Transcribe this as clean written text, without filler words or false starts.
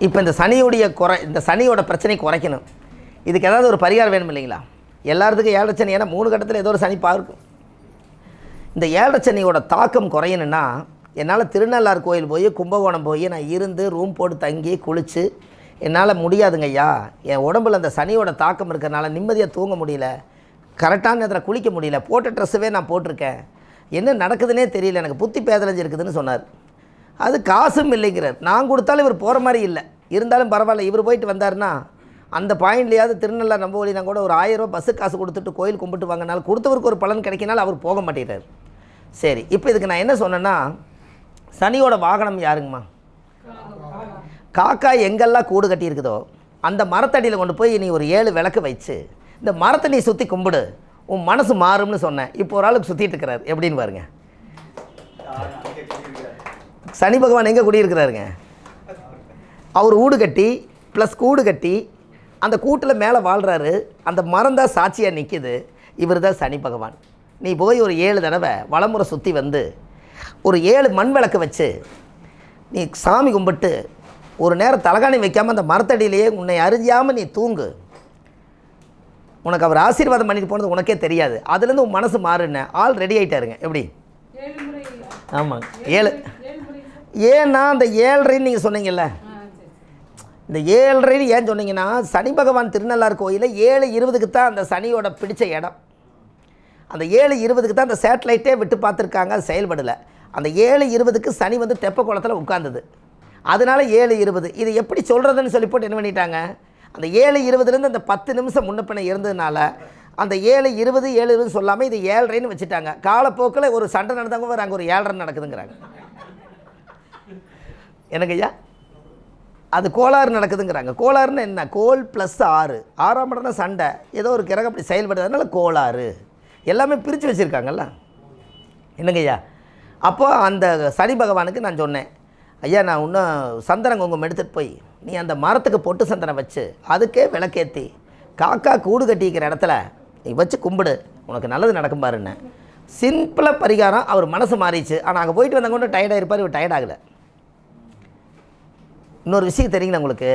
இப்போ இந்த சனியோட பிரச்சனை குறைக்கணும். இதுக்கு ஏதாவது ஒரு பரிகாரம் வேணும் இல்லைங்களா? எல்லாத்துக்கும் ஏழரை சனி, ஏன்னா 3 கட்டத்தில் ஏதோ ஒரு சனி பார்க்கும். இந்த ஏழரை சனியோட தாக்கம் குறையணுன்னா என்னால் திருநள்ளாறு கோயில் போய் கும்பகோணம் போய் நான் இருந்து ரூம் போட்டு தங்கி குளித்து என்னால் முடியாதுங்க ஐயா. என் உடம்புல அந்த சனியோட தாக்கம் இருக்கிறனால நிம்மதியாக தூங்க முடியல, கரெக்டான நேரத்தில் குளிக்க முடியல, போட்ட ட்ரெஸ்ஸுவே நான் போட்டிருக்கேன், என்ன நடக்குதுன்னே தெரியல, எனக்கு புத்தி பேதலைஞ்சு இருக்குதுன்னு சொன்னார். அது காசும் இல்லைங்கிறார். நான் கொடுத்தாலும் இவர் போகிற மாதிரி இல்லை, இருந்தாலும் பரவாயில்ல, இவர் போயிட்டு வந்தார்னா அந்த பாயிண்ட்லையாவது திருநள்ளாறு நம்ப வழினா கூட ஒரு 1000 ரூபா பஸ்ஸு காசு கொடுத்துட்டு கோயில் கும்பிட்டு வாங்கினாலும் கொடுத்தவருக்கு ஒரு பலன் கிடைக்கினாலும் அவர் போக மாட்டேங்கிறார். சரி, இப்போ இதுக்கு நான் என்ன சொன்னேன்னா, சனியோட வாகனம் யாருங்கம்மா? காக்கா எங்கெல்லாம் கூடு கட்டி இருக்குதோ அந்த மரத்தடியில் கொண்டு போய் நீ ஒரு 7 விளக்கு வச்சு இந்த மரத்தை நீ சுற்றி கும்பிடு, உன் மனசு மாறும்னு சொன்னேன். இப்போ ஒரு ஆளுக்கு சுற்றிட்டு இருக்கிறார். எப்படின்னு பாருங்க. சனி பகவான் எங்கே குடியிருக்கிறாருங்க? அவர் வீடு கட்டி ப்ளஸ் கூடு கட்டி அந்த கூட்டில் மேலே வாழ்கிறாரு. அந்த மரம் தான் சாட்சியாக நிற்கிது. இவர் தான் சனி பகவான். நீ போய் ஒரு 7 தடவை வலமுறை சுற்றி வந்து ஒரு 7 மண் விளக்கு வச்சு நீ சாமி கும்பிட்டு ஒரு நேரம் தலகாணி வைக்காமல் அந்த மரத்தடியிலேயே உன்னை அறிஞ்சாமல் நீ தூங்கு. உனக்கு அவர் ஆசீர்வாதம் பண்ணிட்டு போனது உனக்கே தெரியாது. அதுலேருந்து உன் மனசு மாறுன்னு ஆள் ரெடி ஆகிட்டாருங்க. எப்படி? ஆமாங்க, 7. ஏன்னா அந்த 7:30 நீங்கள் சொன்னீங்கல்ல, இந்த 7:30 ஏன் சொன்னீங்கன்னா, சனி பகவான் திருநள்ளாறு கோயிலில் 7:20க்கு தான் அந்த சனியோட பிடிச்ச இடம். அந்த 7:20க்கு தான் அந்த சேட்டலைட்டே விட்டு பார்த்துருக்காங்க, அது செயல்படலை. அந்த 7:20க்கு சனி வந்து தெப்ப குளத்தில் உட்காந்துது. அதனால 7:20 இது எப்படி சொல்கிறதுன்னு சொல்லி போட்டு என்ன பண்ணிட்டாங்க, அந்த 7:20லேருந்து அந்த 10 நிமிஷம் முன்னப்பின இருந்ததுனால அந்த 7:20 7:20 சொல்லாமல் இது 7:30ன்னு வச்சுட்டாங்க. காலப்போக்கில் ஒரு சண்டை நடந்தவங்க அங்கே ஒரு 7:30 நடக்குதுங்கிறாங்க. எனக்கு ஐயா அது கோளாறு நடக்குதுங்கிறாங்க. கோளாறுன்னு என்ன? கோல் ப்ளஸ் 6, 6ஆம் இடம்னா சண்டை, ஏதோ ஒரு கிரகம் அப்படி செயல்படுறதுனால கோளாறு. எல்லாமே பிரித்து வச்சுருக்காங்கல்ல. என்னங்க ஐயா? அப்போ அந்த சனி பகவானுக்கு நான் சொன்னேன், ஐயா நான் இன்னும் சந்தனம் குங்குமம் எடுத்துகிட்டு போய் நீ அந்த மரத்துக்கு பொட்டு சந்தனம் வச்சு அதுக்கே விளக்கேற்றி காக்கா கூடு கட்டிக்கிற இடத்துல நீ வச்சு கும்பிடு, உனக்கு நல்லது நடக்கும் பாருன்னு. சிம்பிளாக பரிகாரம். அவர் மனசு மாறிச்சு. ஆனால் அங்கே போயிட்டு வந்தவங்க டயர்டாக இருப்பார், இவர் டயர்டாகலை. இன்னொரு விஷயம் தெரியுங்களா உங்களுக்கு?